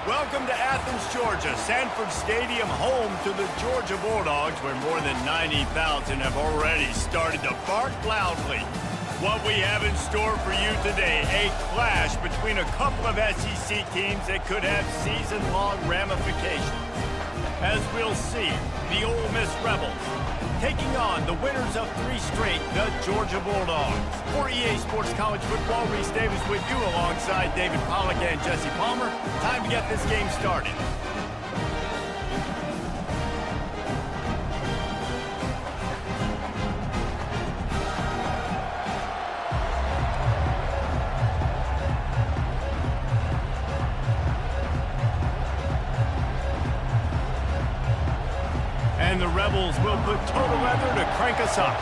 Welcome to Athens, Georgia, Sanford Stadium, home to the Georgia Bulldogs, where more than 90,000 have already started to bark loudly. What we have in store for you today, a clash between a couple of SEC teams that could have season-long ramifications. As we'll see, the Ole Miss Rebels taking on the winners of 3 straight, the Georgia Bulldogs. For EA Sports College Football, Reese Davis with you alongside David Pollack and Jesse Palmer. Time to get this game started. And the Rebels will put total leather to crank us up.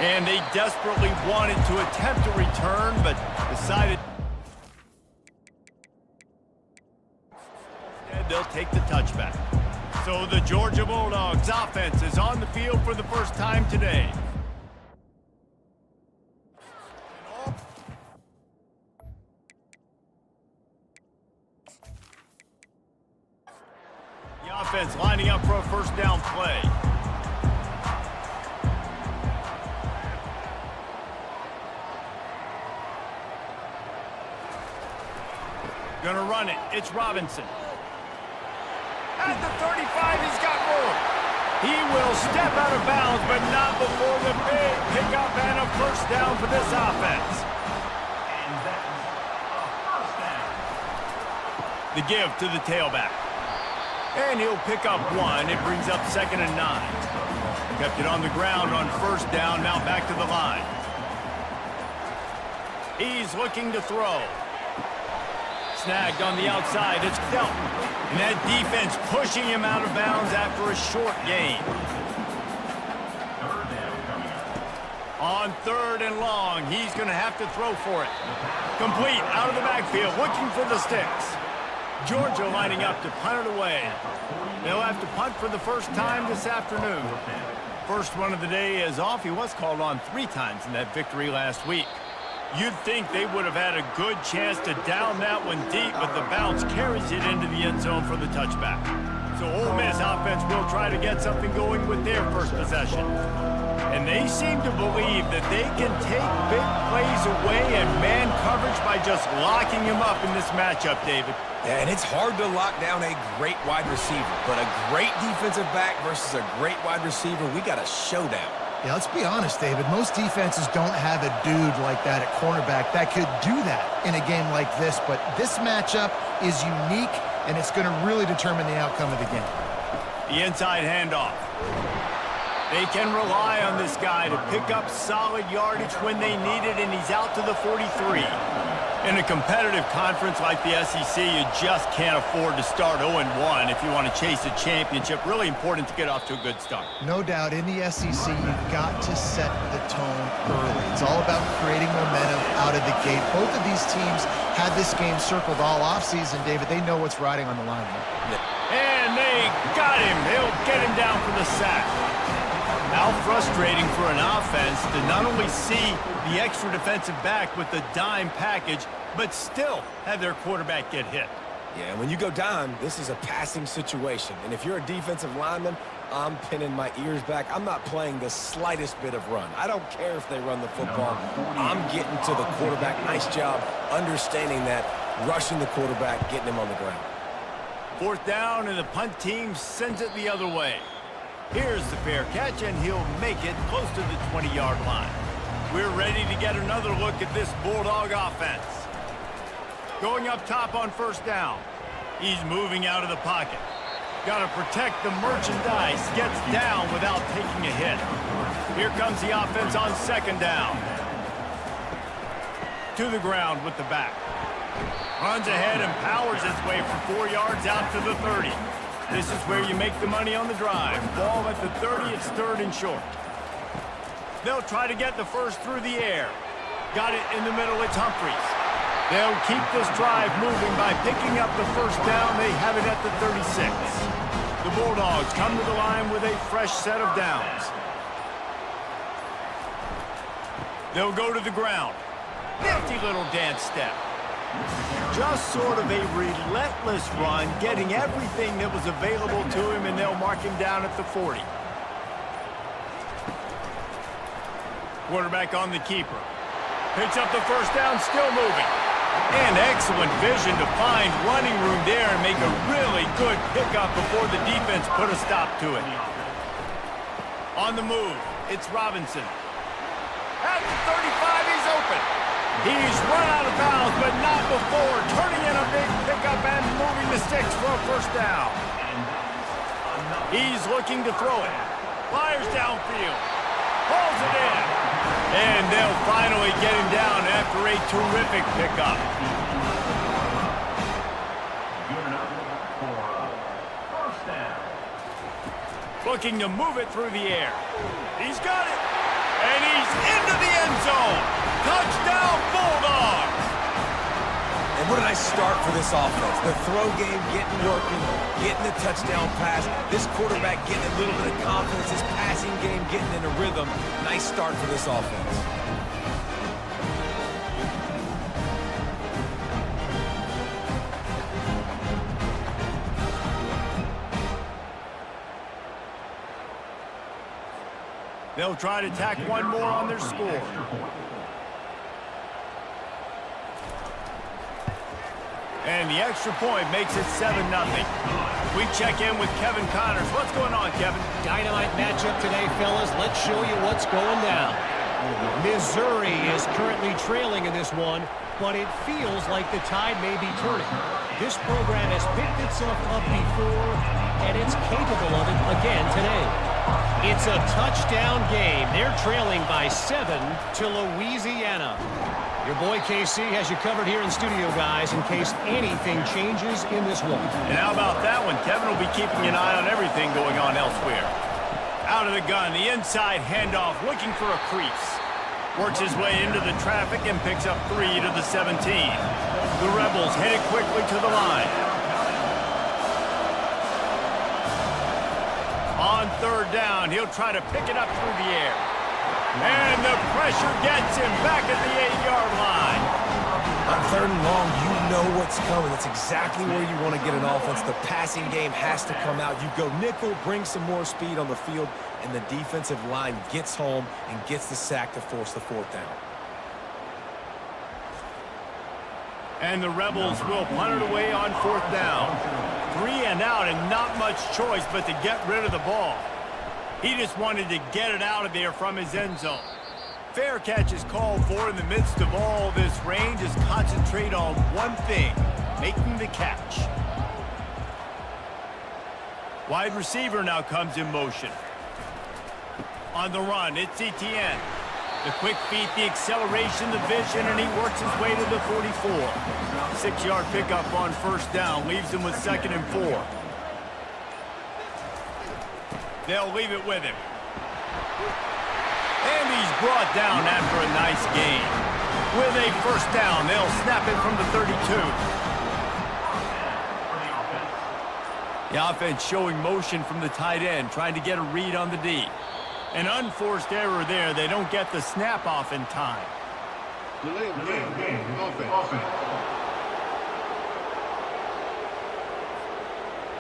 And they desperately wanted to attempt a return, but decided instead they'll take the touchback. So the Georgia Bulldogs offense is on the field for the first time today. Offense lining up for a first down play. Gonna run it. It's Robinson. At the 35, he's got room. He will step out of bounds, but not before the big pickup and a first down for this offense. And that's a first down. The give to the tailback. And he'll pick up 1. It brings up 2nd and 9. Kept it on the ground on first down, now back to the line. He's looking to throw. Snagged on the outside, it's Delton. And that defense pushing him out of bounds after a short gain. On 3rd and long, he's going to have to throw for it. Complete, out of the backfield, looking for the sticks. Georgia lining up to punt it away. They'll have to punt for the first time this afternoon. First one of the day is off. He was called on 3 times in that victory last week. You'd think they would have had a good chance to down that one deep, but the bounce carries it into the end zone for the touchback. So Ole Miss offense will try to get something going with their first possession. And they seem to believe that they can take big plays away and man coverage by just locking him up in this matchup, David. Yeah, and it's hard to lock down a great wide receiver, but a great defensive back versus a great wide receiver, we got a showdown. Yeah, let's be honest, David. Most defenses don't have a dude like that at cornerback that could do that in a game like this, but this matchup is unique, and it's going to really determine the outcome of the game. The inside handoff. They can rely on this guy to pick up solid yardage when they need it, and he's out to the 43. In a competitive conference like the SEC, you just can't afford to start 0-1 if you want to chase a championship. Really important to get off to a good start. No doubt, in the SEC, you've got to set the tone early. It's all about creating momentum out of the gate. Both of these teams had this game circled all offseason, David. They know what's riding on the line here. And they got him. They'll get him down for the sack. How frustrating for an offense to not only see the extra defensive back with the dime package, but still have their quarterback get hit. Yeah, when you go down, this is a passing situation. And if you're a defensive lineman, I'm pinning my ears back. I'm not playing the slightest bit of run. I don't care if they run the football. I'm getting to the quarterback. Nice job understanding that, rushing the quarterback, getting him on the ground. 4th down, and the punt team sends it the other way. Here's the fair catch, and he'll make it close to the 20-yard line. We're ready to get another look at this Bulldog offense. Going up top on first down. He's moving out of the pocket. Got to protect the merchandise. Gets down without taking a hit. Here comes the offense on 2nd down. To the ground with the back. Runs ahead and powers his way for 4 yards out to the 30. This is where you make the money on the drive. Ball at the 30, it's 3rd and short. They'll try to get the first through the air. Got it in the middle, it's Humphries. They'll keep this drive moving by picking up the first down. They have it at the 36. The Bulldogs come to the line with a fresh set of downs. They'll go to the ground. Nifty little dance step. Just sort of a relentless run, getting everything that was available to him, and they'll mark him down at the 40. Quarterback on the keeper. Picks up the first down, still moving. And excellent vision to find running room there and make a really good pickup before the defense put a stop to it. On the move, it's Robinson. At the 35, he's open. He's run out of bounds, but not before turning in a big pickup and moving the sticks for a first down. He's looking to throw it. Fires downfield. Pulls it in. And they'll finally get him down after a terrific pickup. Looking to move it through the air. He's got it. And he's into the end zone. Touchdown, Bulldogs. And what a nice start for this offense. The throw game getting working, getting the touchdown pass. This quarterback getting a little bit of confidence. His passing game getting in a rhythm. Nice start for this offense. They'll try to tack one more on their score. And the extra point makes it 7-0. We check in with Kevin Connors. What's going on, Kevin? Dynamite matchup today, fellas. Let's show you what's going down. Missouri is currently trailing in this one, but it feels like the tide may be turning. This program has picked itself up before, and it's capable of it again today. It's a touchdown game. They're trailing by 7 to Louisiana. Your boy KC has you covered here in studio, guys, in case anything changes in this one. And how about that one? Kevin will be keeping an eye on everything going on elsewhere. Out of the gun, the inside handoff, looking for a crease. Works his way into the traffic and picks up 3 to the 17. The Rebels headed quickly to the line. On third down, he'll try to pick it up through the air. And the pressure gets him back at the 8-yard line. On third and long, you know what's coming. It's exactly where you want to get an offense. The passing game has to come out. You go nickel, bring some more speed on the field, and the defensive line gets home and gets the sack to force the fourth down. And the Rebels will punt it away on fourth down. 3 and out, and not much choice but to get rid of the ball. He just wanted to get it out of there from his end zone. Fair catch is called for in the midst of all this rain. Just concentrate on one thing, making the catch. Wide receiver now comes in motion. On the run, it's Etienne. The quick feet, the acceleration, the vision, and he works his way to the 44. 6-yard pickup on first down, leaves him with 2nd and 4. They'll leave it with him. And he's brought down after a nice gain. With a first down, they'll snap it from the 32. The offense showing motion from the tight end, trying to get a read on the D. An unforced error there. They don't get the snap off in time. Delay of game, offense.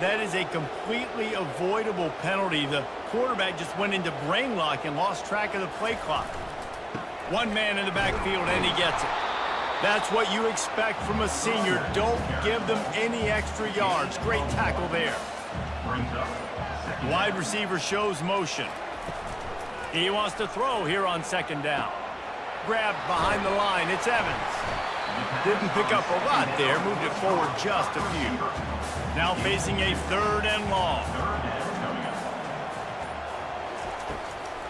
That is a completely avoidable penalty. The quarterback just went into brain lock and lost track of the play clock. One man in the backfield, and he gets it. That's what you expect from a senior. Don't give them any extra yards. Great tackle there. Wide receiver shows motion. He wants to throw here on 2nd down. Grabbed behind the line. It's Evans. Didn't pick up a lot there. Moved it forward just a few. Now facing a 3rd and long.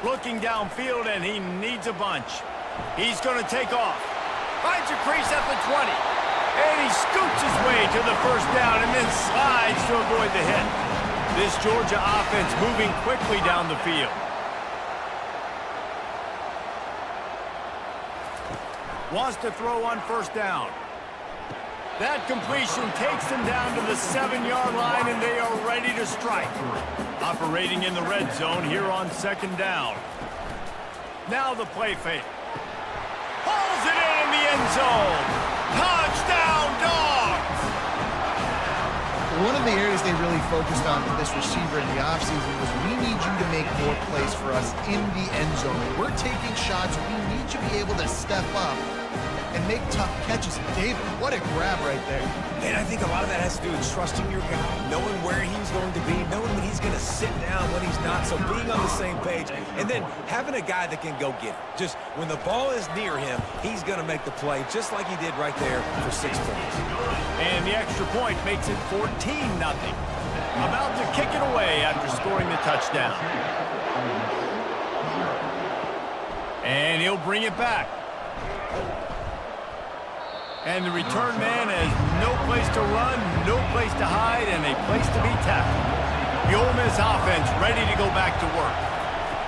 Looking downfield, and he needs a bunch. He's going to take off. Finds a crease at the 20. And he scoots his way to the first down and then slides to avoid the hit. This Georgia offense moving quickly down the field. Wants to throw on first down. That completion takes them down to the 7-yard line, and they are ready to strike. Operating in the red zone here on 2nd down. Now the play fake. Hauls it in the end end zone. Touchdown, Dogs! One of the areas they really focused on with this receiver in the offseason was we need you to make more plays for us in the end zone. We're taking shots. We need you to be able to step up and make tough catches. David, what a grab right there. And I think a lot of that has to do with trusting your guy, knowing where he's going to be, knowing when he's going to sit down, when he's not. So being on the same page, and then having a guy that can go get it. Just when the ball is near him, he's going to make the play, just like he did right there for 6 points. And the extra point makes it 14-0. About to kick it away after scoring the touchdown. And he'll bring it back. And the return man has no place to run, no place to hide, and a place to be tackled. The Ole Miss offense ready to go back to work.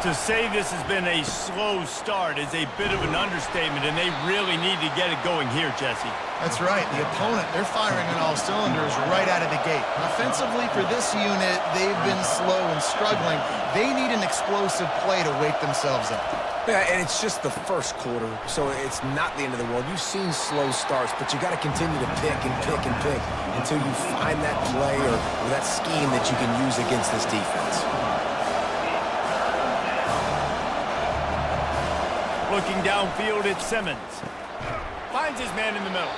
To say this has been a slow start is a bit of an understatement, and they really need to get it going here, Jesse. That's right. The opponent, they're firing on all cylinders right out of the gate. Offensively, for this unit, they've been slow and struggling. They need an explosive play to wake themselves up. Yeah, and it's just the first quarter, so it's not the end of the world. You've seen slow starts, but you got to continue to pick and pick and pick until you find that play or that scheme that you can use against this defense. Looking downfield at Simmons. Finds his man in the middle.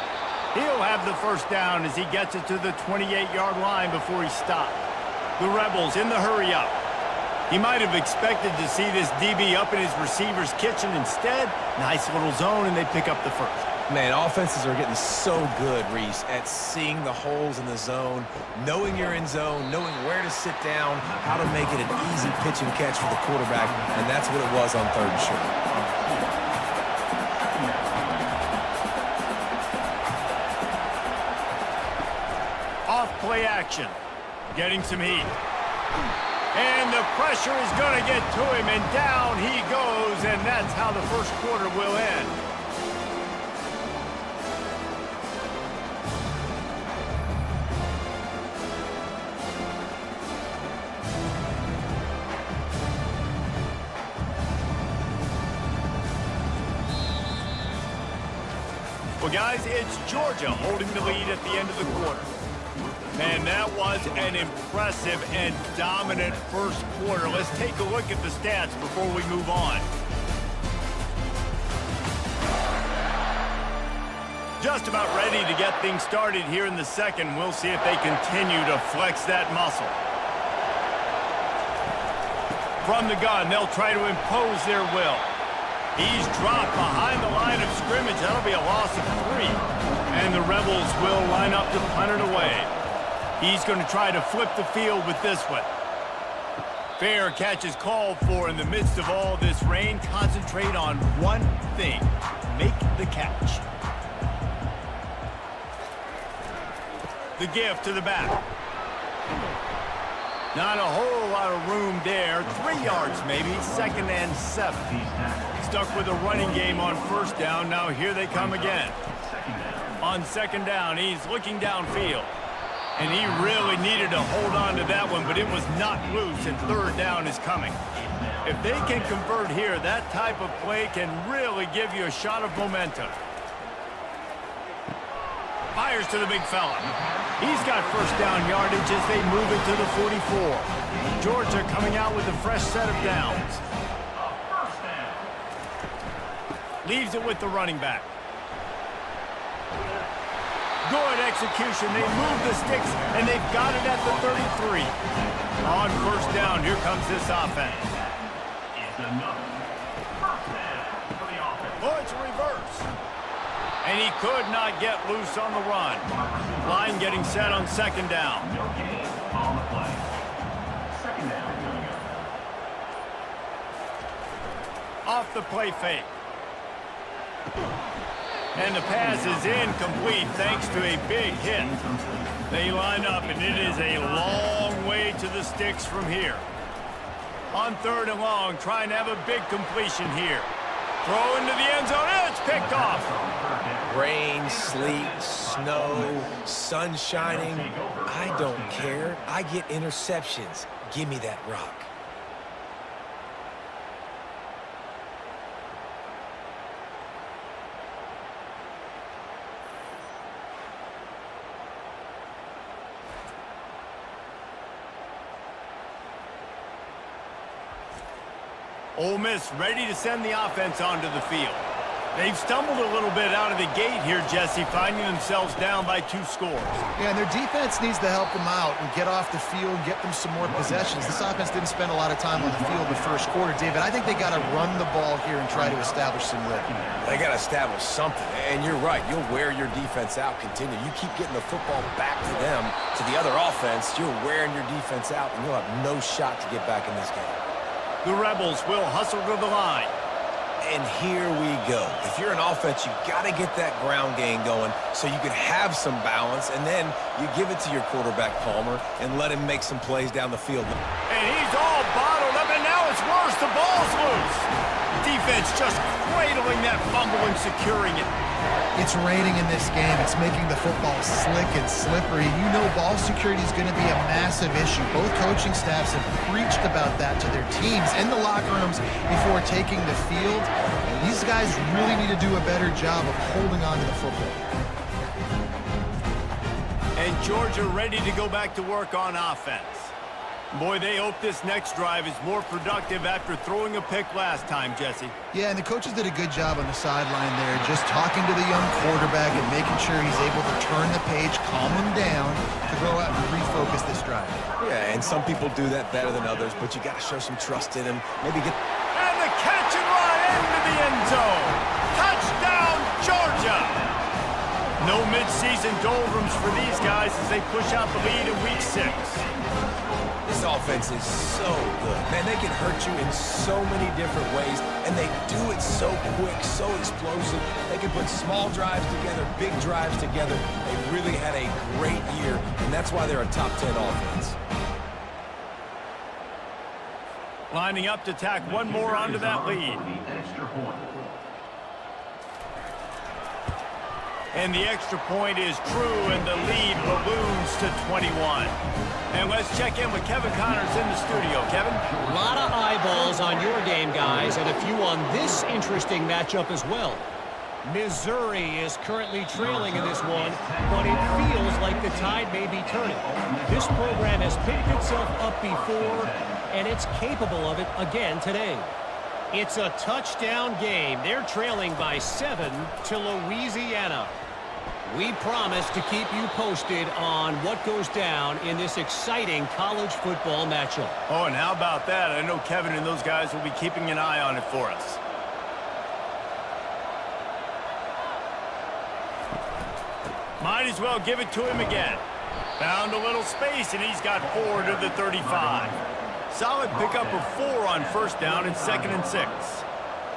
He'll have the first down as he gets it to the 28-yard line before he's stopped. The Rebels in the hurry up. He might have expected to see this DB up in his receiver's kitchen. Instead, nice little zone, and they pick up the first. Man, offenses are getting so good, Reese, at seeing the holes in the zone, knowing you're in zone, knowing where to sit down, how to make it an easy pitch and catch for the quarterback, and that's what it was on 3rd and short. Off play action, getting some heat. And the pressure is going to get to him, and down he goes, and that's how the first quarter will end. Well, guys, it's Georgia holding the lead at the end of the quarter. Man, that was an impressive and dominant first quarter. Let's take a look at the stats before we move on. Just about ready to get things started here in the second. We'll see if they continue to flex that muscle. From the gun, they'll try to impose their will. He's dropped behind the line of scrimmage. That'll be a loss of 3. And the Rebels will line up to punt it away. He's going to try to flip the field with this one. Fair catch is called for in the midst of all this rain. Concentrate on one thing. Make the catch. The give to the back. Not a whole lot of room there. 3 yards maybe. 2nd and 7. Stuck with a running game on 1st down. Now here they come again. On 2nd down, he's looking downfield. And he really needed to hold on to that one, but it was knocked loose, and 3rd down is coming. If they can convert here, that type of play can really give you a shot of momentum. Fires to the big fella. He's got 1st down yardage as they move it to the 44. Georgia coming out with a fresh set of downs. Leaves it with the running back. Good execution. They move the sticks, and they've got it at the 33. On 1st down, here comes this offense. Oh, it's a reverse. And he could not get loose on the run. Line getting set on 2nd down. Off the play fake. And the pass is incomplete thanks to a big hit. They line up, and it is a long way to the sticks from here. On 3rd and long, trying to have a big completion here. Throw into the end zone, and it's picked off. Rain, sleet, snow, sun shining. I don't care. I get interceptions. Give me that rock. Ole Miss ready to send the offense onto the field. They've stumbled a little bit out of the gate here, Jesse, finding themselves down by 2 scores. Yeah, and their defense needs to help them out and get off the field, get them some more possessions. This offense didn't spend a lot of time on the field the first quarter, David. I think they got to run the ball here and try to establish some rhythm. They got to establish something, and you're right. You'll wear your defense out, continue. You keep getting the football back to them, to the other offense, you're wearing your defense out, and you'll have no shot to get back in this game. The Rebels will hustle to the line. And here we go. If you're an offense, you got to get that ground game going so you can have some balance, and then you give it to your quarterback, Palmer, and let him make some plays down the field. And he's all bottled up, and now it's worse. The ball's loose. Defense just cradling that fumble and securing it. It's raining in this game. It's making the football slick and slippery. You know ball security is going to be a massive issue. Both coaching staffs have preached about that to their teams in the locker rooms before taking the field. These guys really need to do a better job of holding on to the football. And Georgia ready to go back to work on offense. Boy, they hope this next drive is more productive after throwing a pick last time, Jesse. Yeah, and the coaches did a good job on the sideline there, just talking to the young quarterback and making sure he's able to turn the page, calm him down, to go out and refocus this drive. Yeah, and some people do that better than others, but you got to show some trust in him. Maybe get... And the catch and run into the end zone. Touchdown, Georgia! No midseason doldrums for these guys as they push out the lead in Week 6. This offense is so good. Man, they can hurt you in so many different ways, and they do it so quick, so explosive. They can put small drives together, big drives together. They really had a great year, and that's why they're a top 10 offense. Lining up to tack one more onto that lead. And the extra point is true, and the lead balloons to 21. And let's check in with Kevin Connors in the studio. Kevin? A lot of eyeballs on your game, guys, and a few on this interesting matchup as well. Missouri is currently trailing in this one, but it feels like the tide may be turning. This program has picked itself up before, and it's capable of it again today. It's a touchdown game. They're trailing by 7 to Louisiana. We promise to keep you posted on what goes down in this exciting college football matchup. Oh, and how about that? I know Kevin and those guys will be keeping an eye on it for us. Might as well give it to him again. Found a little space, and he's got 4 to the 35. Solid pickup of 4 on first down and 2nd and 6.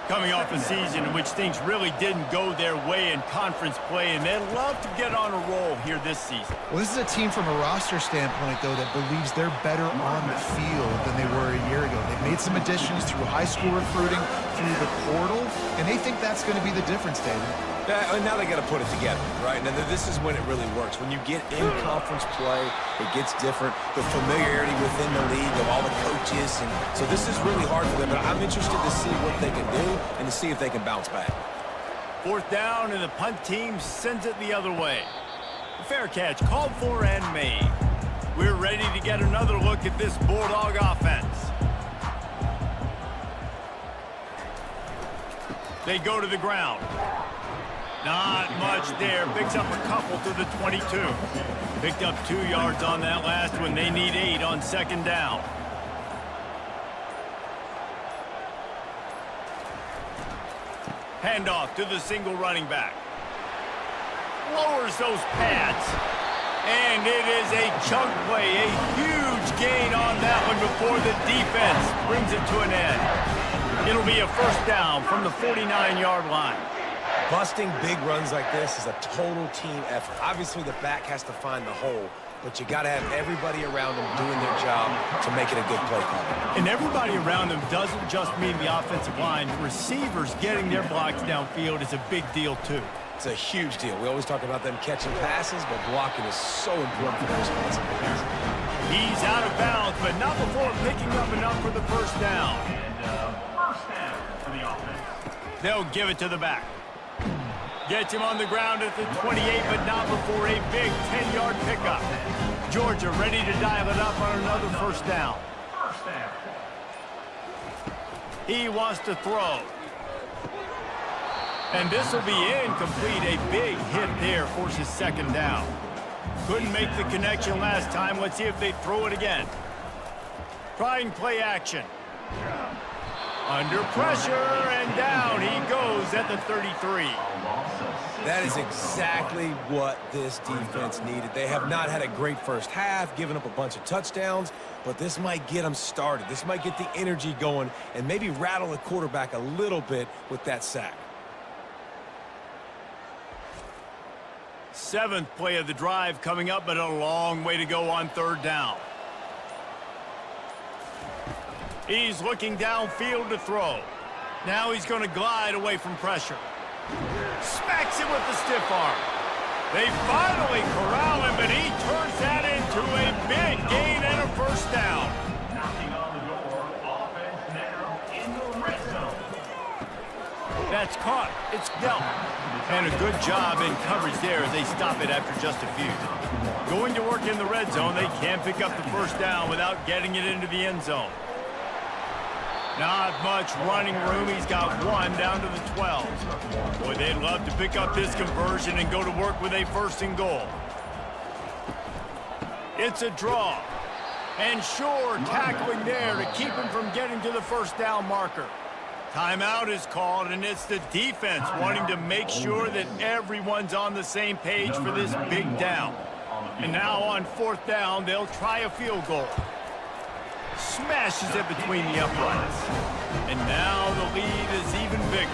Coming off a season in which things really didn't go their way in conference play, and they'd love to get on a roll here this season. Well, this is a team from a roster standpoint, though, that believes they're better on the field than they were a year ago. They've made some additions through high school recruiting, through the portal, and they think that's going to be the difference, David. And now they got to put it together, right? And this is when it really works. When you get in conference play, it gets different. The familiarity within the league of all the coaches. And so this is really hard for them. But I'm interested to see what they can do and to see if they can bounce back. 4th down, and the punt team sends it the other way. The fair catch called for and made. We're ready to get another look at this Bulldog offense. They go to the ground. Not much there. Picks up a couple to the 22. Picked up 2 yards on that last one. They need 8 on 2nd down. Handoff to the single running back. Lowers those pads. And it is a chunk play. A huge gain on that one before the defense brings it to an end. It'll be a first down from the 49-yard line. Busting big runs like this is a total team effort. Obviously, the back has to find the hole, but you got to have everybody around them doing their job to make it a good play call. And everybody around them doesn't just mean the offensive line. The receivers getting their blocks downfield is a big deal, too. It's a huge deal. We always talk about them catching passes, but blocking is so important for their responsibilities. He's out of bounds, but not before picking up enough for the first down. First down for the offense. They'll give it to the back. Gets him on the ground at the 28, but not before a big 10-yard pickup. Georgia ready to dial it up on another first down. First down. He wants to throw. And this will be incomplete. A big hit there forces second down. Couldn't make the connection last time. Let's see if they throw it again. Trying play action. Under pressure, and down he goes at the 33. That is exactly what this defense needed. They have not had a great first half, given up a bunch of touchdowns, but this might get them started. This might get the energy going and maybe rattle the quarterback a little bit with that sack. Seventh play of the drive coming up, but a long way to go on third down. He's looking downfield to throw. Now he's going to glide away from pressure. Smacks him with the stiff arm. They finally corral him, but he turns that into a big gain and a first down. Knocking on the door, offense now in the red zone. That's caught. It's dealt. And a good job in coverage there as they stop it after just a few. Going to work in the red zone, they can't pick up the first down without getting it into the end zone. Not much running room. He's got one down to the 12. Boy, they'd love to pick up this conversion and go to work with a first and goal. It's a draw. And sure, tackling there to keep him from getting to the first down marker. Timeout is called, and it's the defense wanting to make sure that everyone's on the same page for this big down. And now on fourth down, they'll try a field goal. Smashes it between the uprights. And now the lead is even bigger.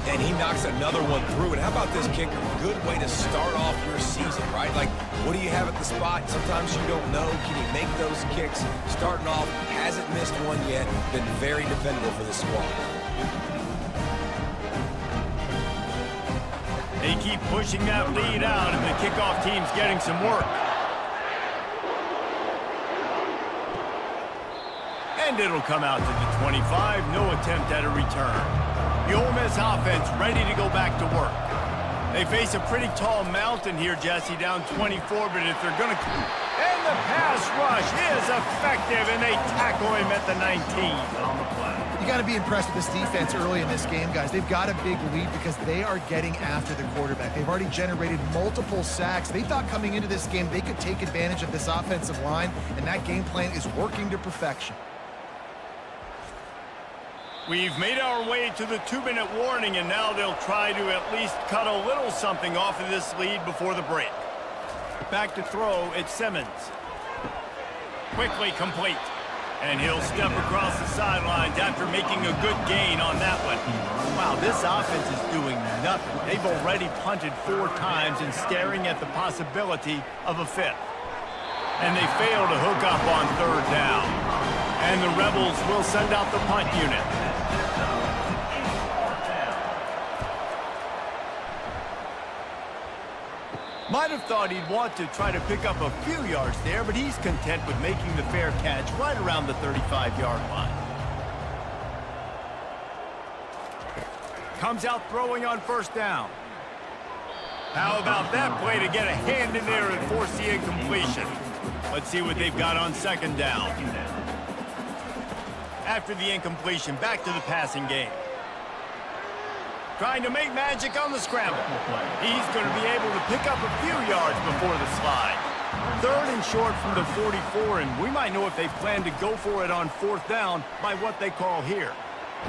And he knocks another one through. And how about this kicker? Good way to start off your season, right? Like, what do you have at the spot? Sometimes you don't know. Can he make those kicks? Starting off, hasn't missed one yet. Been very dependable for this squad. They keep pushing that lead out, and the kickoff team's getting some work. And it'll come out to the 25. No attempt at a return. The Ole Miss offense ready to go back to work. They face a pretty tall mountain here, Jesse, down 24, but if they're going to... And the pass rush is effective, and they tackle him at the 19. You got to be impressed with this defense early in this game, guys. They've got a big lead because they are getting after the quarterback. They've already generated multiple sacks. They thought coming into this game they could take advantage of this offensive line, and that game plan is working to perfection. We've made our way to the 2-minute warning, and now they'll try to at least cut a little something off of this lead before the break. Back to throw, it's Simmons. Quickly complete. And he'll step across the sidelines after making a good gain on that one. Wow, this offense is doing nothing. They've already punted 4 times and staring at the possibility of a 5th. And they fail to hook up on third down. And the Rebels will send out the punt unit. Might have thought he'd want to try to pick up a few yards there, but he's content with making the fair catch right around the 35-yard line. Comes out throwing on first down. How about that play to get a hand in there and force the incompletion? Let's see what they've got on second down. After the incompletion, back to the passing game. Trying to make magic on the scramble. He's going to be able to pick up a few yards before the slide. Third and short from the 44, and we might know if they plan to go for it on fourth down by what they call here.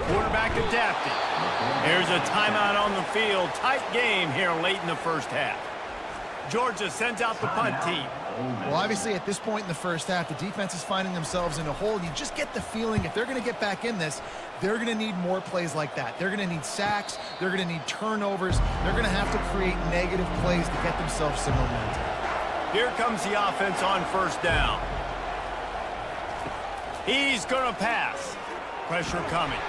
Quarterback adapting. Here's a timeout on the field. Tight game here late in the first half. Georgia sends out the punt team. Well, obviously, at this point in the first half, the defense is finding themselves in a hole. You just get the feeling if they're going to get back in this, they're going to need more plays like that. They're going to need sacks. They're going to need turnovers. They're going to have to create negative plays to get themselves some momentum. Here comes the offense on first down. He's going to pass. Pressure coming.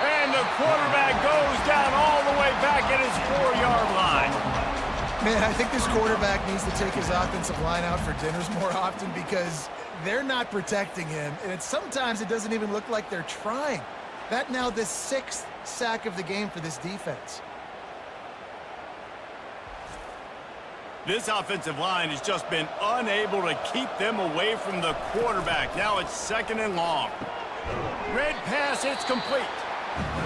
And the quarterback goes down all the way back at his 4-yard line. Man, I think this quarterback needs to take his offensive line out for dinners more often because they're not protecting him. And sometimes it doesn't even look like they're trying. That now the 6th sack of the game for this defense. This offensive line has just been unable to keep them away from the quarterback. Now it's second and long. Red pass, it's complete.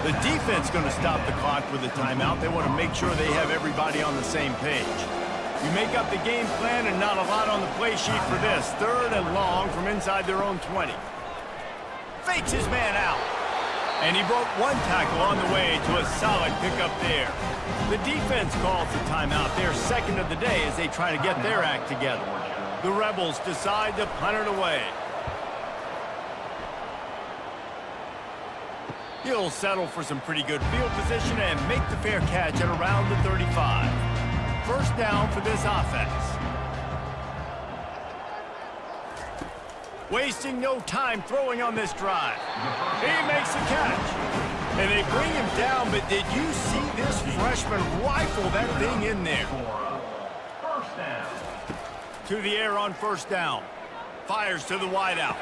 The defense going to stop the clock with a timeout. They want to make sure they have everybody on the same page. You make up the game plan and not a lot on the play sheet for this. 3rd and long from inside their own 20. Fakes his man out. And he broke one tackle on the way to a solid pickup there. The defense calls the timeout, their 2nd of the day, as they try to get their act together. The Rebels decide to punt it away. He'll settle for some pretty good field position and make the fair catch at around the 35. 1st down for this offense. Wasting no time throwing on this drive. He makes the catch. And they bring him down, but did you see this freshman rifle that thing in there? First down. To the air on 1st down. Fires to the wideout.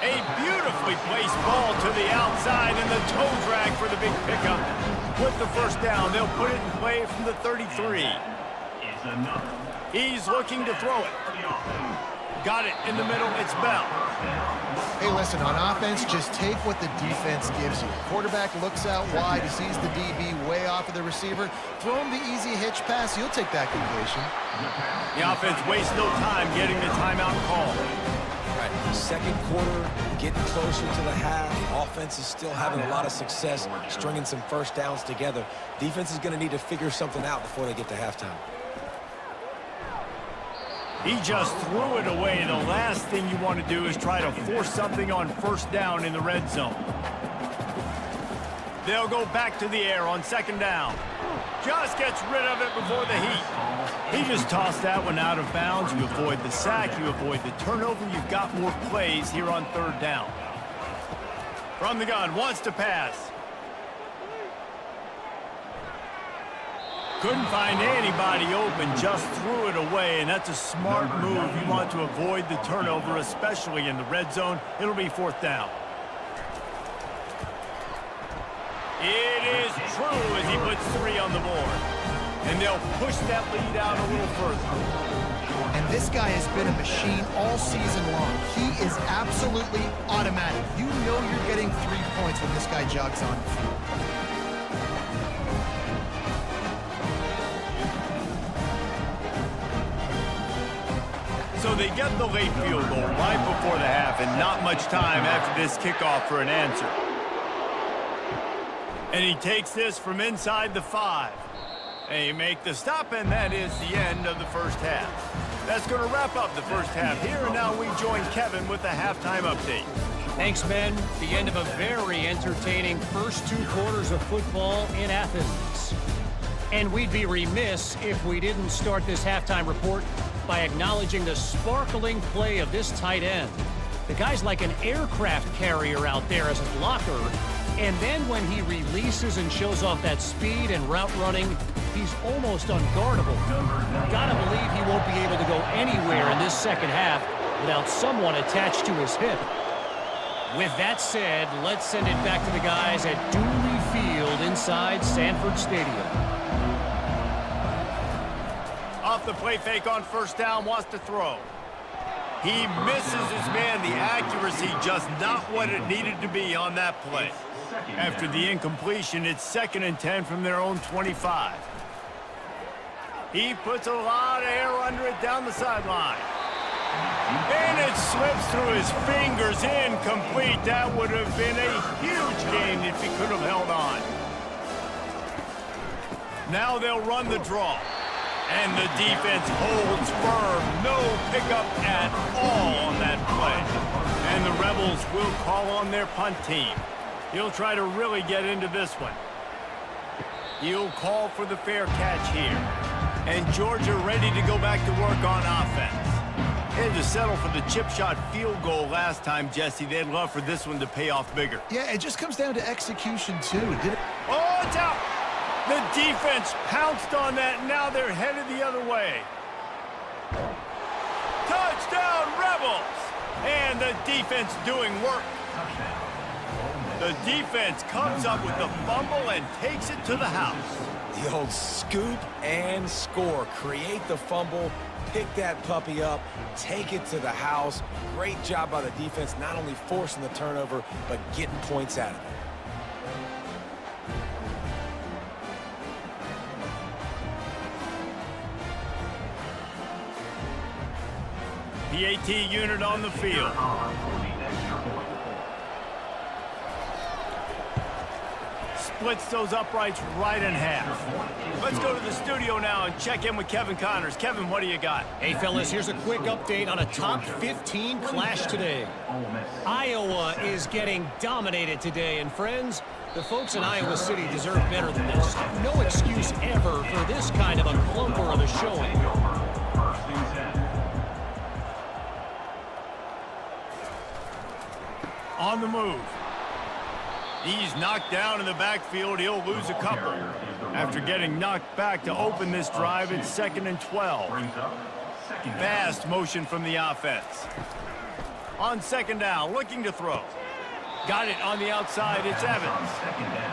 A beautifully placed ball to the outside and the toe drag for the big pickup. With the 1st down, they'll put it in play from the 33. He's looking to throw it. Got it in the middle, it's Bell. Hey, listen, on offense, just take what the defense gives you. Quarterback looks out wide, he sees the DB way off of the receiver. Throw him the easy hitch pass, he'll take that completion. The offense wastes no time getting the timeout call. Right, 2nd quarter, getting closer to the half. Offense is still having a lot of success stringing some 1st downs together. Defense is going to need to figure something out before they get to halftime. He just threw it away. The last thing you want to do is try to force something on 1st down in the red zone. They'll go back to the air on 2nd down. Just gets rid of it before the heat. He just tossed that one out of bounds. You avoid the sack, you avoid the turnover. You've got more plays here on 3rd down. From the gun, wants to pass. Couldn't find anybody open, just threw it away, and that's a smart move. You want to avoid the turnover, especially in the red zone. It'll be 4th down. It is true as he puts 3 on the board. And they'll push that lead out a little further. And this guy has been a machine all season long. He is absolutely automatic. You know you're getting 3 points when this guy jogs on the field. So they get the late field goal right before the half, and not much time after this kickoff for an answer. And he takes this from inside the 5. They make the stop, and that is the end of the 1st half. That's going to wrap up the 1st half here, and now we join Kevin with the halftime update. Thanks, Ben. The end of a very entertaining first 2 quarters of football in Athens. And we'd be remiss if we didn't start this halftime report by acknowledging the sparkling play of this tight end. The guy's like an aircraft carrier out there as a blocker, and then when he releases and shows off that speed and route running, he's almost unguardable. Gotta believe he won't be able to go anywhere in this 2nd half without someone attached to his hip. With that said, let's send it back to the guys at Dooley Field inside Sanford Stadium. Off the play fake on 1st down, wants to throw. He misses his man. The accuracy just not what it needed to be on that play. After the incompletion, it's 2nd and 10 from their own 25. He puts a lot of air under it down the sideline. And it slips through his fingers, incomplete. That would have been a huge gain if he could have held on. Now they'll run the draw. And the defense holds firm. No pickup at all on that play. And the Rebels will call on their punt team. He'll try to really get into this one. He'll call for the fair catch here. And Georgia ready to go back to work on offense. They had to settle for the chip shot field goal last time, Jesse. They'd love for this one to pay off bigger. Yeah, it just comes down to execution, too. Oh, it's out! The defense pounced on that, and now they're headed the other way. Touchdown, Rebels! And the defense doing work. The defense comes up with the fumble and takes it to the house. The old scoop and score. Create the fumble, pick that puppy up, take it to the house. Great job by the defense, not only forcing the turnover, but getting points out of it. PAT unit on the field. Splits those uprights right in half. Let's go to the studio now and check in with Kevin Connors. Kevin, what do you got? Hey, fellas, here's a quick update on a top 15 clash today. Iowa is getting dominated today, and friends, the folks in Iowa City deserve better than this. No excuse ever for this kind of a clunker of a showing. On the move. He's knocked down in the backfield. He'll lose a couple. After getting knocked back to open this drive, it's 2nd and 12. Fast motion from the offense. On 2nd down, looking to throw. Got it on the outside, it's Evans.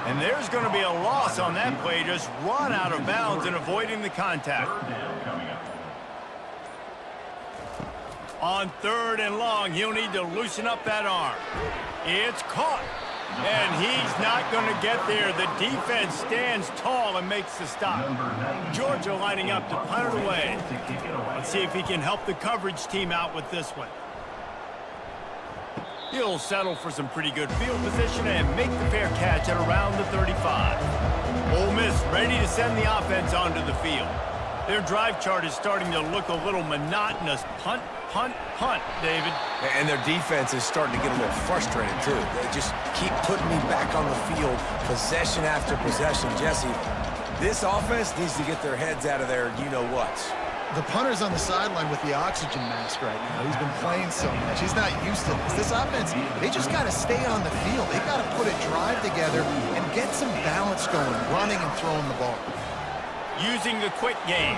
And there's going to be a loss on that play. Just run out of bounds and avoiding the contact. On 3rd and long, he'll need to loosen up that arm. It's caught. And he's not going to get there. The defense stands tall and makes the stop. Georgia lining up to punt it away. Let's see if he can help the coverage team out with this one. He'll settle for some pretty good field position and make the fair catch at around the 35. Ole Miss ready to send the offense onto the field. Their drive chart is starting to look a little monotonous. Punt, punt, punt, David. And their defense is starting to get a little frustrated, too. They just keep putting me back on the field, possession after possession. Jesse, this offense needs to get their heads out of their you-know-what. The punter's on the sideline with the oxygen mask right now. He's been playing so much. He's not used to this. This offense, they just got to stay on the field. They got to put a drive together and get some balance going, running and throwing the ball. Using the quick game.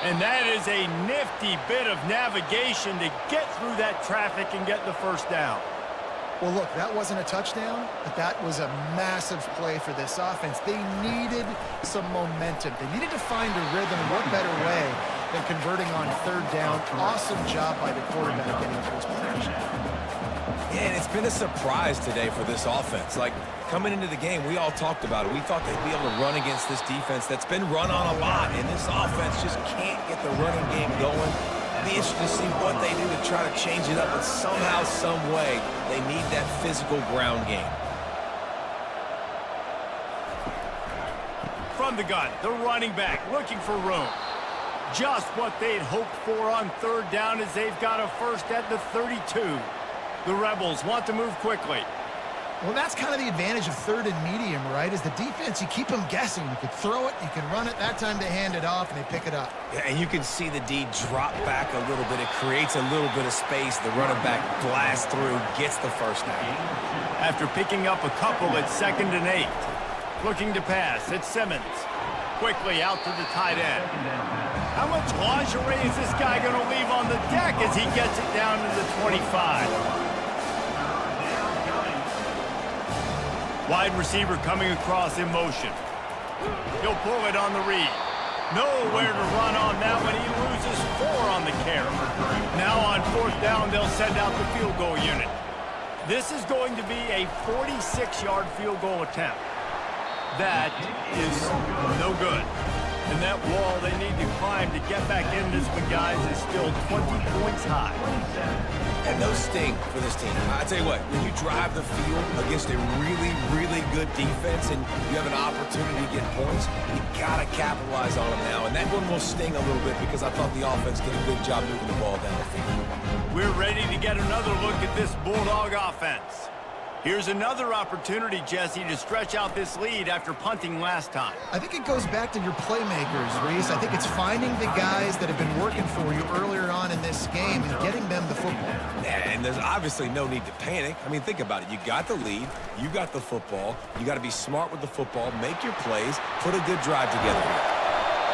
And that is a nifty bit of navigation to get through that traffic and get the first down. Well, look, that wasn't a touchdown, but that was a massive play for this offense. They needed some momentum. They needed to find a rhythm. What better way than converting on 3rd down? Awesome job by the quarterback getting first possession. Yeah, and it's been a surprise today for this offense. Like, coming into the game, we all talked about it. We thought they'd be able to run against this defense that's been run on a lot, and this offense just can't get the running game going. It'll be interesting to see what they do to try to change it up, but somehow, some way, they need that physical ground game. From the gun, the running back looking for room. Just what they'd hoped for on 3rd down as they've got a first at the 32. The Rebels want to move quickly. Well, that's kind of the advantage of 3rd and medium, right? Is the defense, you keep them guessing. You can throw it, you can run it. That time they hand it off and they pick it up. Yeah, and you can see the D drop back a little bit. It creates a little bit of space. The running back blasts through, gets the first down. After picking up a couple, it's 2nd and 8. Looking to pass, it's Simmons. Quickly out to the tight end. How much lingerie is this guy going to leave on the deck as he gets it down to the 25? Wide receiver coming across in motion. He'll pull it on the read. Nowhere to run on that one. He loses 4 on the carry. Now on 4th down, they'll send out the field goal unit. This is going to be a 46-yard field goal attempt. That is no good. And that wall they need to climb to get back in this one, guys, is still 20 points high. And those sting for this team. I tell you what, when you drive the field against a really, really good defense and you have an opportunity to get points, you got to capitalize on them now. And that one will sting a little bit because I thought the offense did a good job moving the ball down the field. We're ready to get another look at this Bulldog offense. Here's another opportunity, Jesse, to stretch out this lead after punting last time. I think it goes back to your playmakers, Reese. I think it's finding the guys that have been working for you earlier on in this game and getting them the football. And there's obviously no need to panic. I mean, think about it. You got the lead. You got the football. You got to be smart with the football, make your plays, put a good drive together.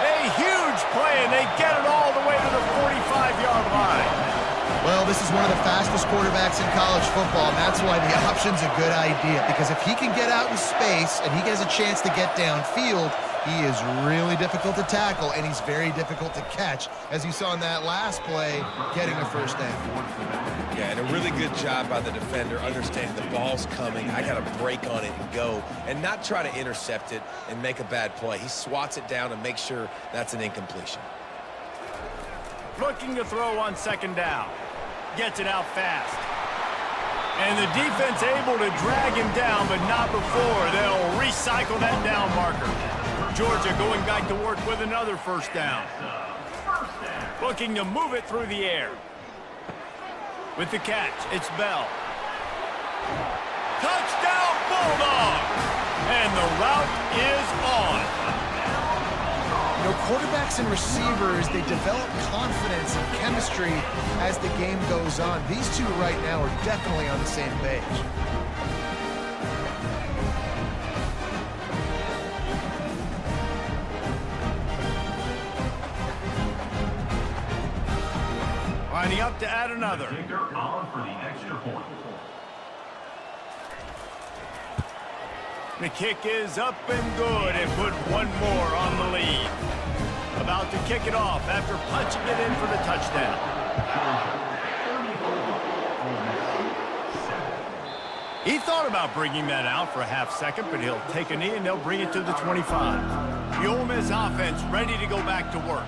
A huge play, and they get it all the way to the 45-yard line. Well, this is one of the fastest quarterbacks in college football, and that's why the option's a good idea. Because if he can get out in space and he gets a chance to get downfield, He is really difficult to tackle, and he's very difficult to catch, as you saw in that last play, getting a first down. Yeah, and a really good job by the defender understanding the ball's coming. I got to break on it and go, and not try to intercept it and make a bad play. He swats it down and makes sure that's an incompletion. Looking to throw on second down. Gets it out fast. And the defense able to drag him down, but not before they'll recycle that down marker. Georgia going back to work with another first down. Looking to move it through the air. With the catch, it's Bell. Touchdown Bulldogs! And the route is on. You know, quarterbacks and receivers, they develop confidence and chemistry as the game goes on. These two right now are definitely on the same page. Lining up to add another. Kicker on for the extra point. The kick is up and good and put one more on the lead. About to kick it off after punching it in for the touchdown. He thought about bringing that out for a half second, but he'll take a knee and they'll bring it to the 25. The Ole Miss offense ready to go back to work.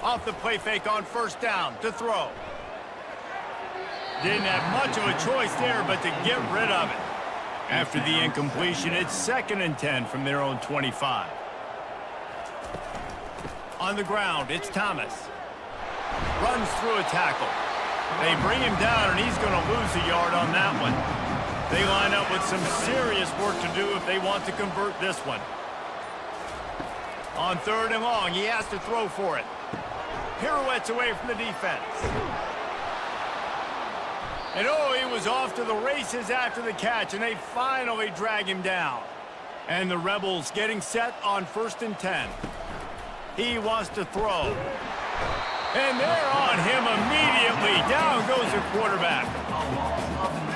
Off the play fake on first down to throw. Didn't have much of a choice there but to get rid of it. After the incompletion, it's 2nd and 10 from their own 25. On the ground, it's Thomas. Runs through a tackle. They bring him down, and he's going to lose a yard on that one. They line up with some serious work to do if they want to convert this one. On 3rd and long, he has to throw for it. Pirouettes away from the defense. And oh, he was off to the races after the catch, and they finally drag him down. And the Rebels getting set on 1st and 10. He wants to throw. And they're on him immediately. Down goes the quarterback.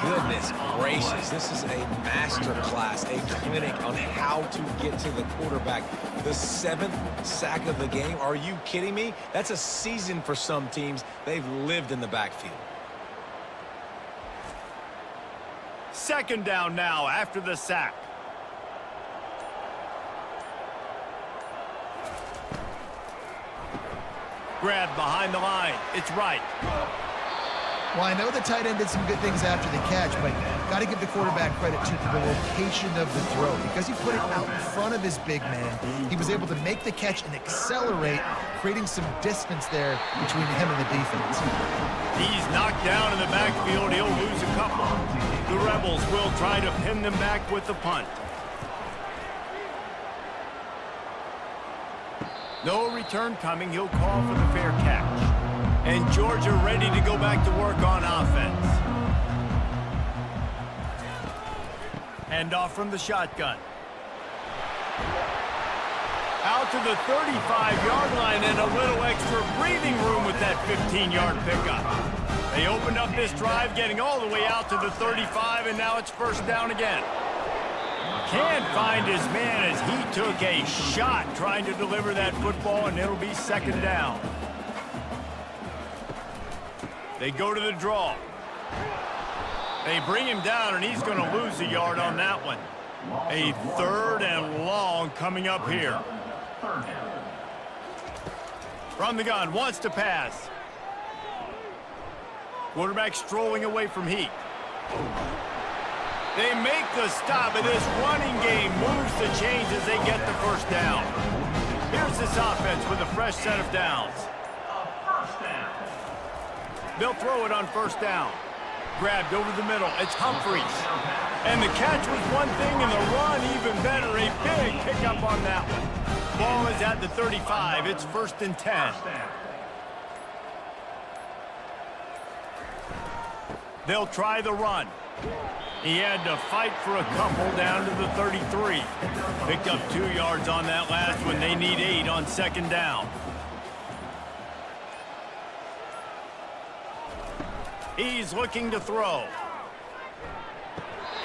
Goodness gracious, this is a master class, a clinic on how to get to the quarterback. The 7th sack of the game. Are you kidding me? That's a season for some teams. They've lived in the backfield. 2nd down now after the sack. Grab behind the line. It's right. Well, I know the tight end did some good things after the catch, but got to give the quarterback credit, too, for the location of the throw. Because he put it out in front of his big man, he was able to make the catch and accelerate, creating some distance there between him and the defense. He's knocked down in the backfield. He'll lose a couple. The Rebels will try to pin them back with the punt. No return coming. He'll call for the fair catch. And Georgia ready to go back to work on offense. Hand off from the shotgun. Out to the 35-yard line and a little extra breathing room with that 15-yard pickup. They opened up this drive getting all the way out to the 35, and now it's 1st down again. Can't find his man as he took a shot trying to deliver that football, and it'll be 2nd down. They go to the draw. They bring him down, and he's going to lose a yard on that one. A 3rd and long coming up here. From the gun, wants to pass. Quarterback strolling away from Heat. They make the stop, and this running game moves the chains as they get the 1st down. Here's this offense with a fresh set of downs. They'll throw it on 1st down. Grabbed over the middle. It's Humphreys. And the catch was one thing, and the run even better. A big pickup on that one. Ball is at the 35. It's 1st and 10. They'll try the run. He had to fight for a couple down to the 33. Picked up 2 yards on that last one. They need 8 on 2nd down. He's looking to throw.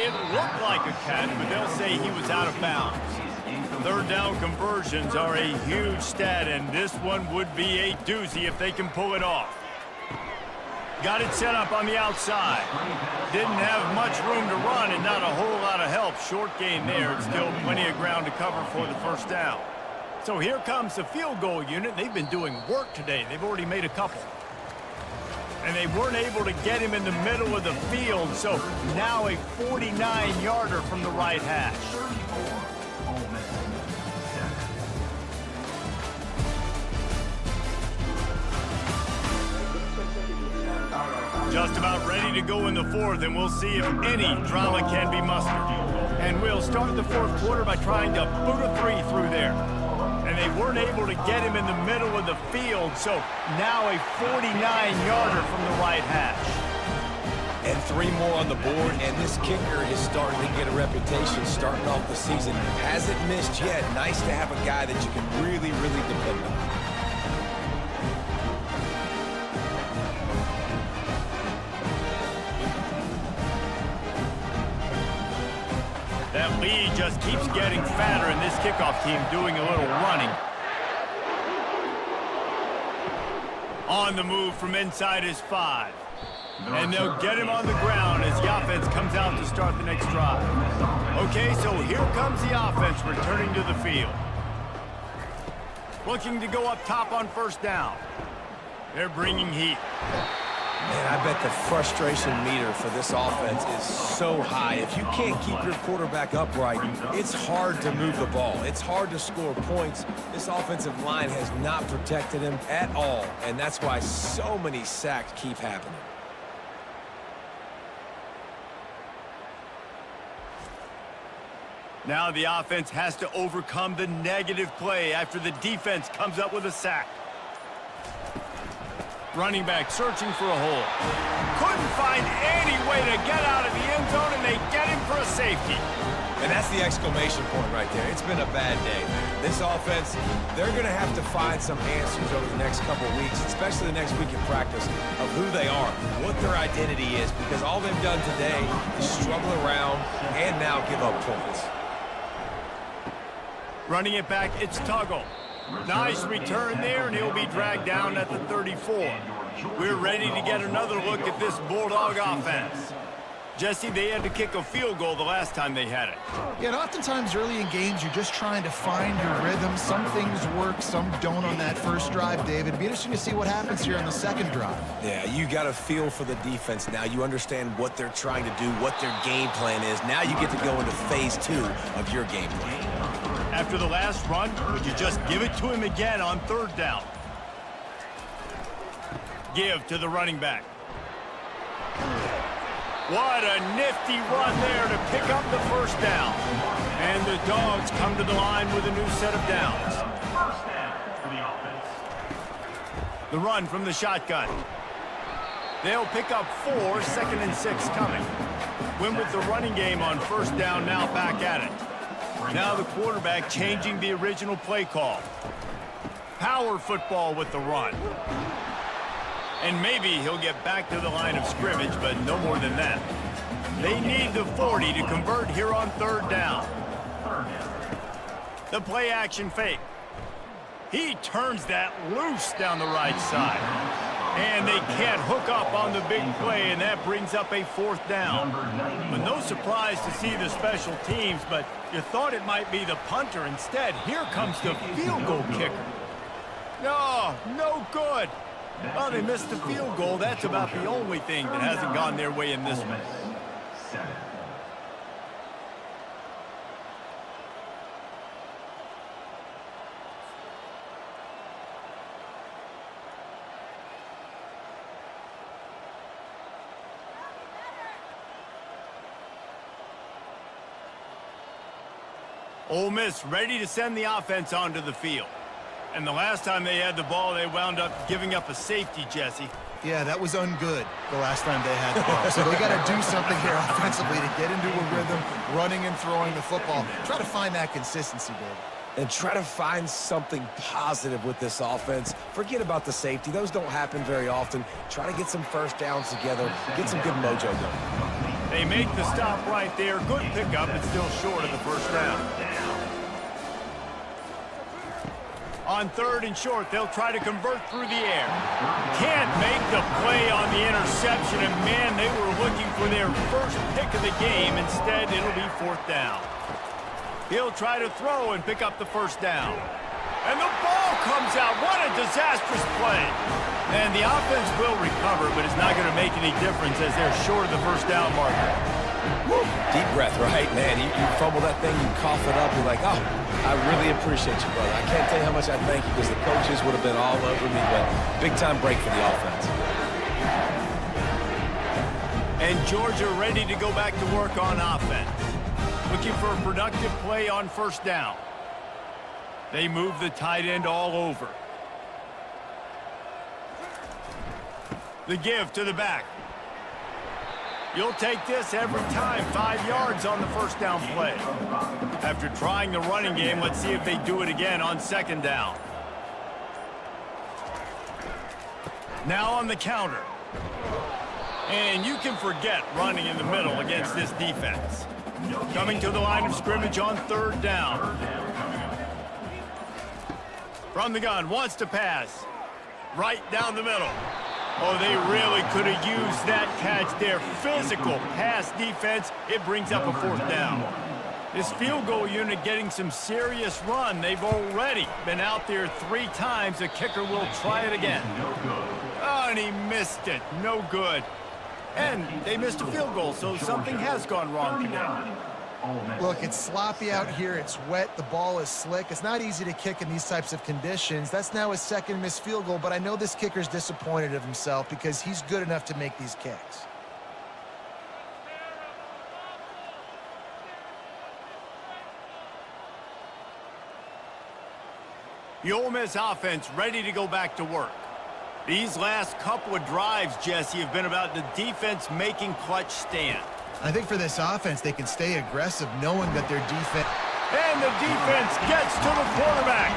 It looked like a catch, but they'll say he was out of bounds. Third down conversions are a huge stat, and this one would be a doozy if they can pull it off. Got it set up on the outside. Didn't have much room to run and not a whole lot of help. Short gain there, and still plenty of ground to cover for the first down. So here comes the field goal unit. They've been doing work today. They've already made a couple. And they weren't able to get him in the middle of the field, so now a 49-yarder from the right hash. Just about ready to go in the fourth, and we'll see if any drama can be mustered. And we'll start the fourth quarter by trying to boot a three through there. And they weren't able to get him in the middle of the field, so now a 49-yarder from the right hash. And 3 more on the board, and this kicker is starting to get a reputation starting off the season. Hasn't missed yet. Nice to have a guy that you can really, really depend on. That lead just keeps getting fatter, and this kickoff team doing a little running. On the move from inside his 5. And they'll get him on the ground as the offense comes out to start the next drive. Okay, so here comes the offense returning to the field. Looking to go up top on first down. They're bringing heat. Man, I bet the frustration meter for this offense is so high. If you can't keep your quarterback upright, it's hard to move the ball. It's hard to score points. This offensive line has not protected him at all, and that's why so many sacks keep happening. Now the offense has to overcome the negative play after the defense comes up with a sack. Running back searching for a hole. Couldn't find any way to get out of the end zone, and they get him for a safety. And that's the exclamation point right there. It's been a bad day. This offense, they're going to have to find some answers over the next couple of weeks, especially the next week in practice, of who they are, what their identity is, because all they've done today is struggle around and now give up points. Running it back, it's Tuggle. Nice return there, and he'll be dragged down at the 34. We're ready to get another look at this Bulldog offense. Jesse, they had to kick a field goal the last time they had it. Yeah, and oftentimes early in games, you're just trying to find your rhythm. Some things work, some don't on that first drive, David. It'd be interesting to see what happens here on the second drive. Yeah, you got a feel for the defense now. You understand what they're trying to do, what their game plan is. Now you get to go into phase 2 of your game plan. After the last run, would you just give it to him again on third down? Give to the running back. What a nifty run there to pick up the first down. And the Dogs come to the line with a new set of downs. First down for the offense. The run from the shotgun. They'll pick up 4, 2nd and 6 coming. Win with the running game on first down, now back at it. Now the quarterback changing the original play call. Power football with the run. And maybe he'll get back to the line of scrimmage, but no more than that. They need the 40 to convert here on third down. The play action fake. He turns that loose down the right side. And they can't hook up on the big play, and that brings up a fourth down. But no surprise to see the special teams, but you thought it might be the punter. Instead, here comes the field goal kicker. No good. Well, they missed the field goal. That's about the only thing that hasn't gone their way in this one. Ole Miss ready to send the offense onto the field. And the last time they had the ball, they wound up giving up a safety, Jesse. Yeah, that was ungood the last time they had the ball. So they got to do something here offensively to get into a rhythm, running and throwing the football. Try to find that consistency, David. And try to find something positive with this offense. Forget about the safety. Those don't happen very often. Try to get some first downs together. Get some good mojo going. They make the stop right there. Good pickup, but still short of the first down. On 3rd and short, they'll try to convert through the air. Can't make the play on the interception, and man, they were looking for their first pick of the game. Instead, it'll be 4th down. He'll try to throw and pick up the 1st down. And the ball comes out. What a disastrous play. And the offense will recover, but it's not going to make any difference as they're short of the 1st down marker. Woo. Deep breath, right? Man, you fumble that thing, you cough it up, you're like, oh, I really appreciate you, brother. I can't tell you how much I thank you because the coaches would have been all over me, but big-time break for the offense. And Georgia ready to go back to work on offense. Looking for a productive play on 1st down. They move the tight end all over. The give to the back. You'll take this every time. 5 yards on the 1st down play. After trying the running game, let's see if they do it again on 2nd down. Now on the counter. And you can forget running in the middle against this defense. Coming to the line of scrimmage on 3rd down. From the gun, wants to pass. Right down the middle. Oh, they really could have used that catch there. Physical pass defense. It brings up a 4th down. This field goal unit getting some serious run. They've already been out there 3 times. The kicker will try it again. Oh, and he missed it. No good. And they missed a field goal, so something has gone wrong today. Look, it's sloppy out here. It's wet. The ball is slick. It's not easy to kick in these types of conditions. That's now his 2nd missed field goal, but I know this kicker's disappointed of himself because he's good enough to make these kicks. The Ole Miss offense ready to go back to work. These last couple of drives, Jesse, have been about the defense making clutch stand. I think for this offense, they can stay aggressive knowing that their defense... And the defense gets to the quarterback.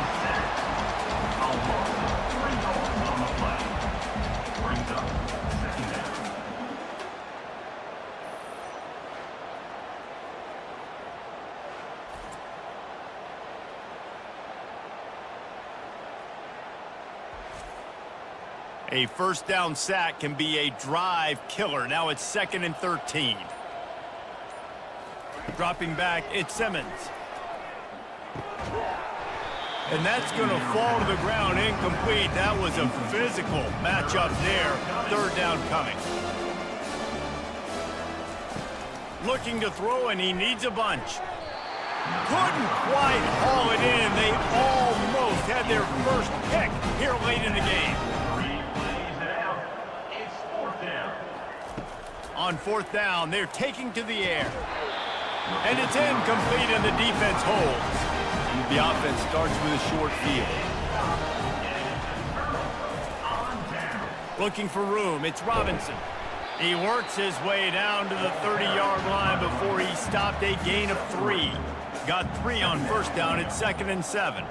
A 1st down sack can be a drive killer. Now it's 2nd and 13. Dropping back, it's Simmons. And that's going to fall to the ground, incomplete. That was a physical matchup there. 3rd down coming. Looking to throw, and he needs a bunch. Couldn't quite haul it in. They almost had their first pick here late in the game. On 4th down, they're taking to the air. And it's incomplete, and the defense holds. The offense starts with a short field. Looking for room, it's Robinson. He works his way down to the 30-yard line before he stopped a gain of 3. Got 3 on 1st down, it's 2nd and 7.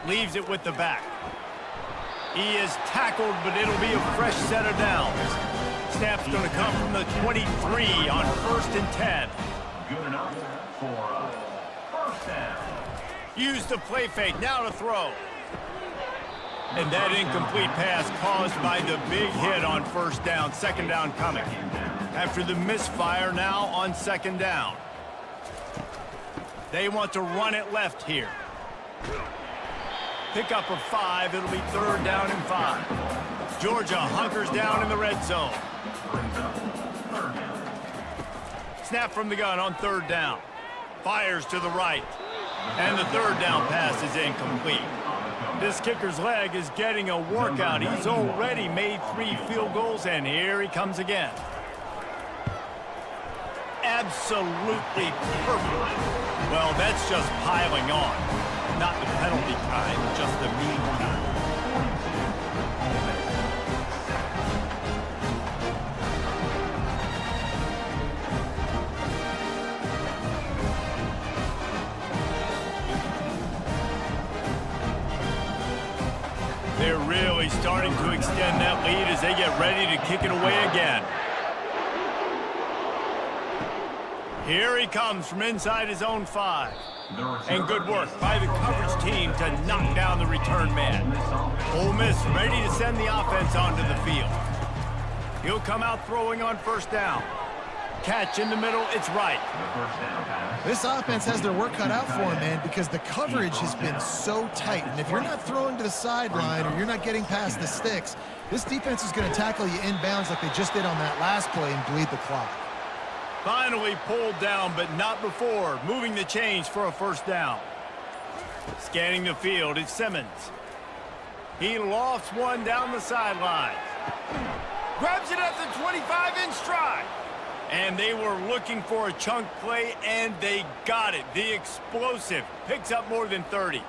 Leaves it with the back. He is tackled, but it'll be a fresh set of downs. Snap's going to come from the 23 on 1st and 10. Good enough for a 1st down. Use the play fake, now to throw. And that incomplete pass caused by the big hit on 1st down. 2nd down coming. After the misfire, now on 2nd down. They want to run it left here. Pick up a 5, it'll be 3rd down and 5. Georgia hunkers down in the red zone. Snap from the gun on 3rd down. Fires to the right. And the 3rd down pass is incomplete. This kicker's leg is getting a workout. He's already made 3 field goals, and here he comes again. Absolutely perfect. Well, that's just piling on. Not the penalty kind, just the mean kind. They're really starting to extend that lead as they get ready to kick it away again. Here he comes from inside his own 5. And good work by the coverage team to knock down the return man. Ole Miss ready to send the offense onto the field. He'll come out throwing on first down. Catch in the middle, it's right. This offense has their work cut out for them, man, because the coverage has been so tight. And if you're not throwing to the sideline or you're not getting past the sticks, this defense is going to tackle you inbounds like they just did on that last play and bleed the clock. Finally pulled down, but not before. Moving the chains for a first down. Scanning the field, it's Simmons. He lofts one down the sideline. Grabs it at the 25 in stride. And they were looking for a chunk play, and they got it. The explosive picks up more than 30.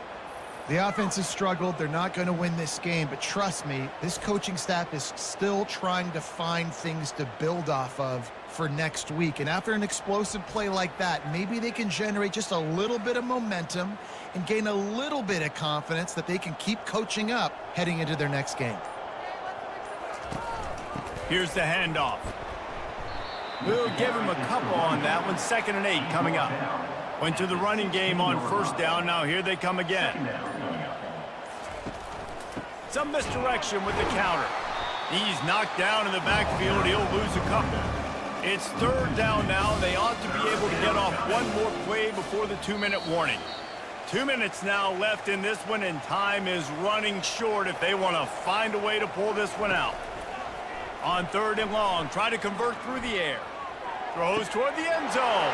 The offense has struggled. They're not going to win this game, but trust me, this coaching staff is still trying to find things to build off of for next week. And after an explosive play like that, maybe they can generate just a little bit of momentum and gain a little bit of confidence that they can keep coaching up heading into their next game. Here's the handoff. We'll give him a couple on that one. 2nd and 8 coming up. Went to the running game on first down. Now here they come again. Some misdirection with the counter. He's knocked down in the backfield. He'll lose a couple. It's 3rd down now. They ought to be able to get off one more play before the 2-minute warning. 2 minutes now left in this one, and time is running short if they want to find a way to pull this one out. On 3rd and long, try to convert through the air. Throws toward the end zone.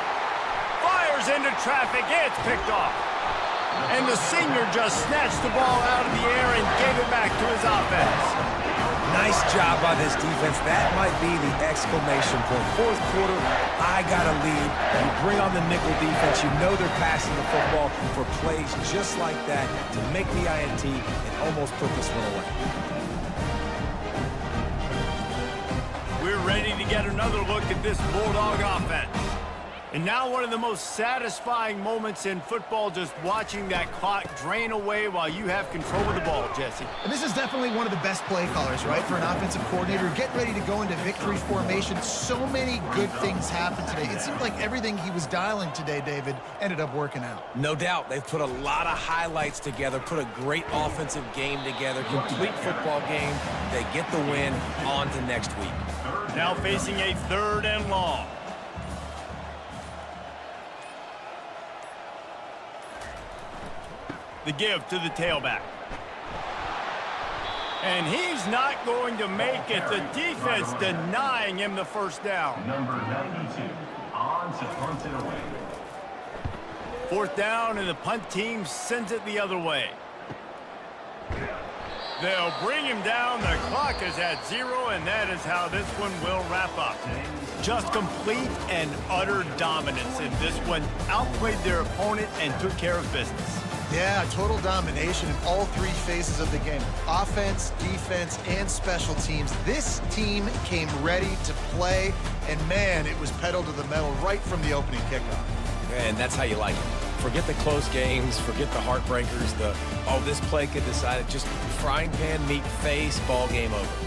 Fires into traffic. It's picked off. And the senior just snatched the ball out of the air and gave it back to his offense. Nice job by this defense. That might be the exclamation point. 4th quarter, I got a lead. You bring on the nickel defense. You know they're passing the football for plays just like that to make the INT and almost put this one away. We're ready to get another look at this Bulldog offense. And now one of the most satisfying moments in football, just watching that clock drain away while you have control of the ball, Jesse. And this is definitely one of the best play callers, right, for an offensive coordinator. Getting ready to go into victory formation. So many good things happened today. It seemed like everything he was dialing today, David, ended up working out. No doubt. They've put a lot of highlights together, put a great offensive game together, complete football game. They get the win. On to next week. Now facing a 3rd and long. The give to the tailback. And he's not going to make it. The defense denying him the first down. Number 92 on to punt it away. 4th down, and the punt team sends it the other way. They'll bring him down. The clock is at 0, and that is how this one will wrap up. Just complete and utter dominance in this one. Outplayed their opponent and took care of business. Yeah, total domination in all 3 phases of the game. Offense, defense, and special teams. This team came ready to play, and man, it was pedal to the metal right from the opening kickoff. And that's how you like it. Forget the close games, forget the heartbreakers, this play could decide it. Just frying pan meet face, ball game over.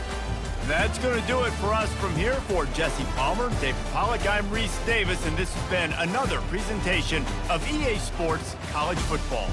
That's going to do it for us from here. For Jesse Palmer, David Pollack, I'm Reese Davis, and this has been another presentation of EA Sports College Football.